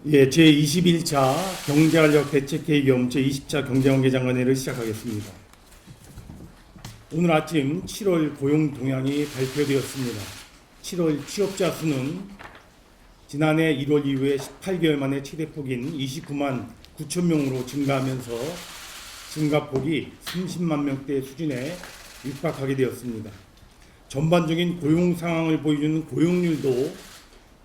예, 제21차 경제활력 대책회의 겸 제20차 경제관계장관회를 시작하겠습니다. 오늘 아침 7월 고용 동향이 발표되었습니다. 7월 취업자 수는 지난해 1월 이후에 18개월 만에 최대폭인 29만 9천 명으로 증가하면서 증가폭이 30만 명대 수준에 육박하게 되었습니다. 전반적인 고용 상황을 보여주는 고용률도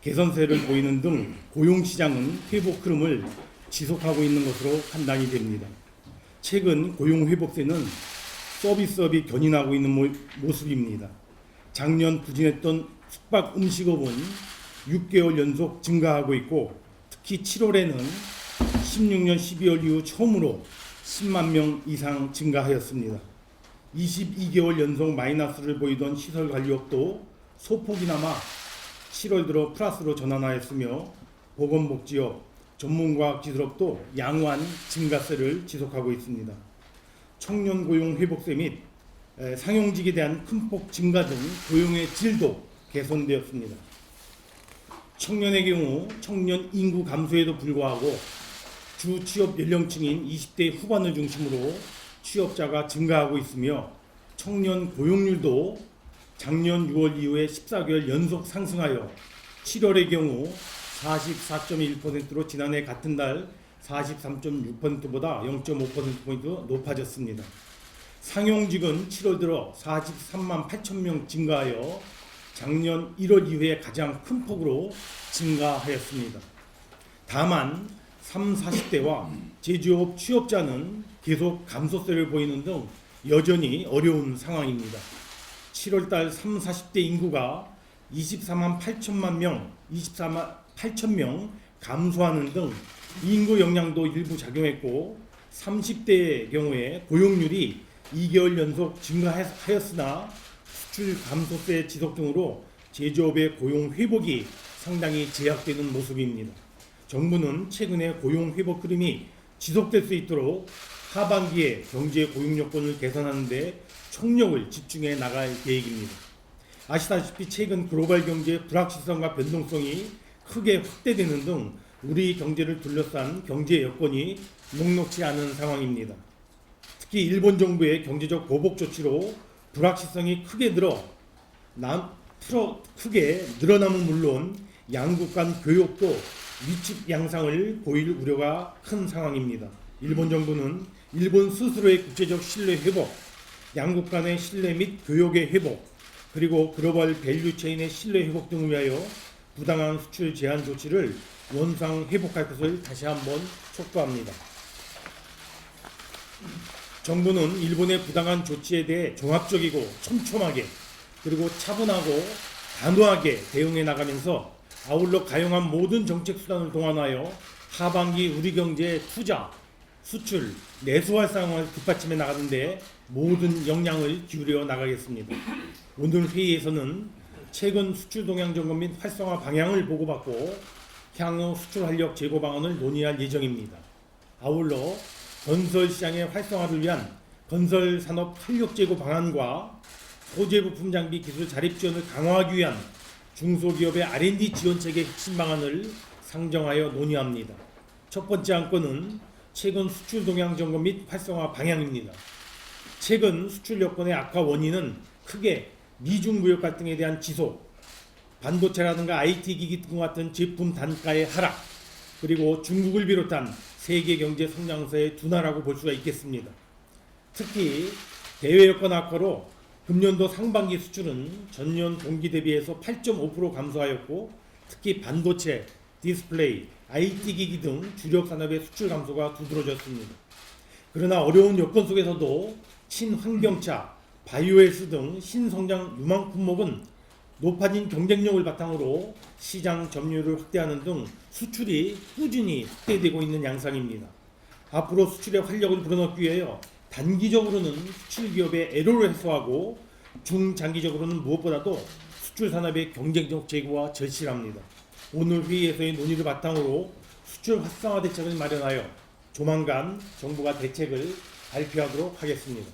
개선세를 보이는 등 고용시장은 회복 흐름을 지속하고 있는 것으로 판단이 됩니다. 최근 고용회복세는 서비스업이 견인하고 있는 모습입니다. 작년 부진했던 숙박 음식업은 6개월 연속 증가하고 있고, 특히 7월에는 16년 12월 이후 처음으로 10만 명 이상 증가하였습니다. 22개월 연속 마이너스를 보이던 시설관리업도 소폭이나마 7월 들어 플러스로 전환하였으며, 보건복지업, 전문과학기술업도 양호한 증가세를 지속하고 있습니다. 청년 고용 회복세 및 상용직에 대한 큰 폭 증가 등 고용의 질도 개선되었습니다. 청년의 경우 청년 인구 감소에도 불구하고 주 취업 연령층인 20대 후반을 중심으로 취업자가 증가하고 있으며, 청년 고용률도 작년 6월 이후에 14개월 연속 상승하여 7월의 경우 44.1%로 지난해 같은 달 43.6%보다 0.5%포인트 높아졌습니다. 상용직은 7월 들어 43만 8천 명 증가하여 작년 1월 이후에 가장 큰 폭으로 증가하였습니다. 다만 30, 40대와 제조업 취업자는 계속 감소세를 보이는 등 여전히 어려운 상황입니다. 7월달 30, 40대 인구가 24만 8천만 명, 24만 8천 명 감소하는 등 인구 영향도 일부 작용했고, 30대의 경우에 고용률이 2개월 연속 증가하였으나 수출 감소세 지속 등으로 제조업의 고용 회복이 상당히 제약되는 모습입니다. 정부는 최근에 고용 회복 흐름이 지속될 수 있도록 하반기에 경제 고용 여건을 개선하는 데 총력을 집중해 나갈 계획입니다. 아시다시피 최근 글로벌 경제의 불확실성과 변동성이 크게 확대되는 등 우리 경제를 둘러싼 경제 여건이 녹록지 않은 상황입니다. 특히 일본 정부의 경제적 보복 조치로 불확실성이 크게 늘어남은 물론 양국 간 교역도 위축 양상을 보일 우려가 큰 상황입니다. 일본 정부는 일본 스스로의 국제적 신뢰 회복, 양국 간의 신뢰 및 교역의 회복, 그리고 글로벌 밸류 체인의 신뢰 회복 등을 위하여 부당한 수출 제한 조치를 원상 회복할 것을 다시 한번 촉구합니다. 정부는 일본의 부당한 조치에 대해 종합적이고 촘촘하게 그리고 차분하고 단호하게 대응해 나가면서 아울러 가용한 모든 정책 수단을 동원하여 하반기 우리 경제의 투자, 수출, 내수 활성화를 뒷받침해 나가는데 모든 역량을 기울여 나가겠습니다. 오늘 회의에서는 최근 수출 동향 점검 및 활성화 방향을 보고받고 향후 수출 활력 제고 방안을 논의할 예정입니다. 아울러 건설 시장의 활성화를 위한 건설 산업 활력 제고 방안과 소재 부품 장비 기술 자립 지원을 강화하기 위한 중소기업의 R&D 지원 체계 핵심 방안을 상정하여 논의합니다. 첫 번째 안건은 최근 수출 동향 점검 및 활성화 방향입니다. 최근 수출 여건의 악화 원인은 크게 미중 무역 갈등에 대한 지속, 반도체라든가 IT 기기 등 같은 제품 단가의 하락, 그리고 중국을 비롯한 세계 경제 성장세의 둔화라고 볼 수가 있겠습니다. 특히 대외 여건 악화로 금년도 상반기 수출은 전년 동기 대비해서 8.5% 감소하였고, 특히 반도체, 디스플레이, IT 기기 등 주력 산업의 수출 감소가 두드러졌습니다. 그러나 어려운 여건 속에서도 친환경차, 바이오헬스 등 신성장 유망 품목은 높아진 경쟁력을 바탕으로 시장 점유율을 확대하는 등 수출이 꾸준히 확대되고 있는 양상입니다. 앞으로 수출의 활력을 불어넣기 위하여 단기적으로는 수출 기업의 애로를 해소하고 중장기적으로는 무엇보다도 수출 산업의 경쟁력 제고가 절실합니다. 오늘 회의에서의 논의를 바탕으로 수출 활성화 대책을 마련하여 조만간 정부가 대책을 발표하도록 하겠습니다.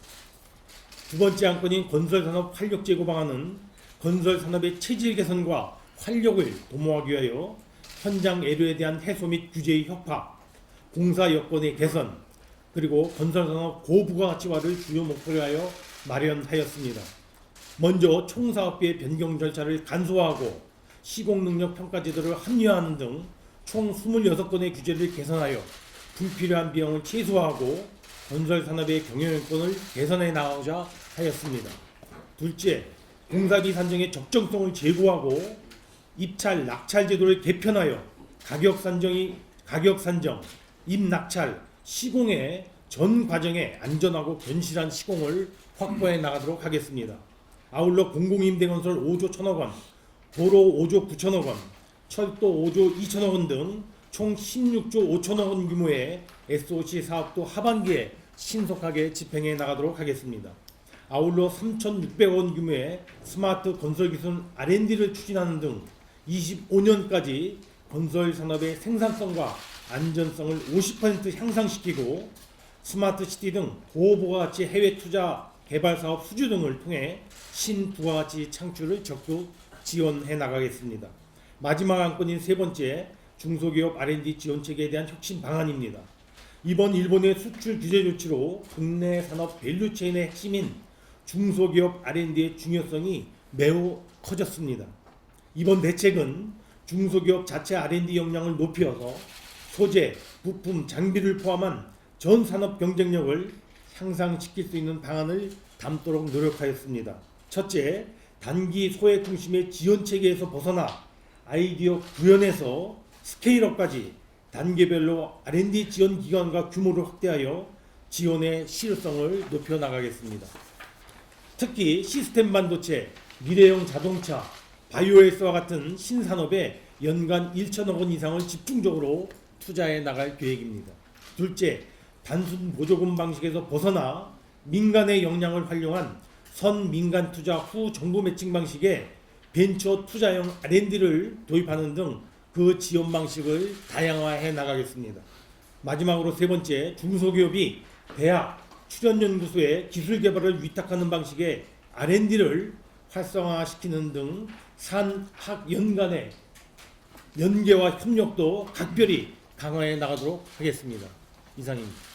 두 번째 안건인 건설산업 활력 제고 방안은 건설산업의 체질 개선과 활력을 도모하기 위하여 현장 애로에 대한 해소 및 규제의 혁파, 공사 여건의 개선, 그리고 건설산업 고부가가치화를 주요 목표로 하여 마련하였습니다. 먼저 총사업비의 변경 절차를 간소화하고 시공능력 평가 제도를 합리화하는 등 총 26건의 규제를 개선하여 불필요한 비용을 최소화하고 건설산업의 경영여건을 개선해 나가고자 하였습니다. 둘째, 공사비 산정의 적정성을 제고하고 입찰, 낙찰 제도를 개편하여 가격 산정, 입낙찰, 시공의 전 과정에 안전하고 견실한 시공을 확보해 나가도록 하겠습니다. 아울러 공공임대건설 5조 1천억 원, 도로 5조 9천억 원, 철도 5조 2천억 원 등 총 16조 5천억 원 규모의 SOC 사업도 하반기에 신속하게 집행해 나가도록 하겠습니다. 아울러 3,600원 규모의 스마트 건설기술 R&D를 추진하는 등 25년까지 건설 산업의 생산성과 안전성을 50% 향상시키고 스마트 시티 등 고부가가치 해외 투자 개발 사업 수주 등을 통해 신부가가치 창출을 적극 지원해 나가겠습니다. 마지막 안건인 세 번째, 중소기업 R&D 지원 체계에 대한 혁신 방안입니다. 이번 일본의 수출 규제 조치로 국내 산업 밸류체인의 핵심인 중소기업 R&D의 중요성이 매우 커졌습니다. 이번 대책은 중소기업 자체 R&D 역량을 높여서 소재, 부품, 장비를 포함한 전 산업 경쟁력을 향상시킬 수 있는 방안을 담도록 노력하였습니다. 첫째, 단기 소액 중심의 지원 체계에서 벗어나 아이디어 구현에서 스케일업까지 단계별로 R&D 지원 기관과 규모를 확대하여 지원의 실효성을 높여 나가겠습니다. 특히 시스템 반도체, 미래형 자동차, 바이오에스와 같은 신산업에 연간 1천억 원 이상을 집중적으로 투자해 나갈 계획입니다. 둘째, 단순 보조금 방식에서 벗어나 민간의 역량을 활용한 선민간 투자 후 정부 매칭 방식의 벤처 투자형 R&D를 도입하는 등 그 지원 방식을 다양화해 나가겠습니다. 마지막으로 세 번째, 중소기업이 대학, 출연연구소에 기술 개발을 위탁하는 방식의 R&D를 활성화시키는 등 산학 연간의 연계와 협력도 각별히 강화해 나가도록 하겠습니다. 이상입니다.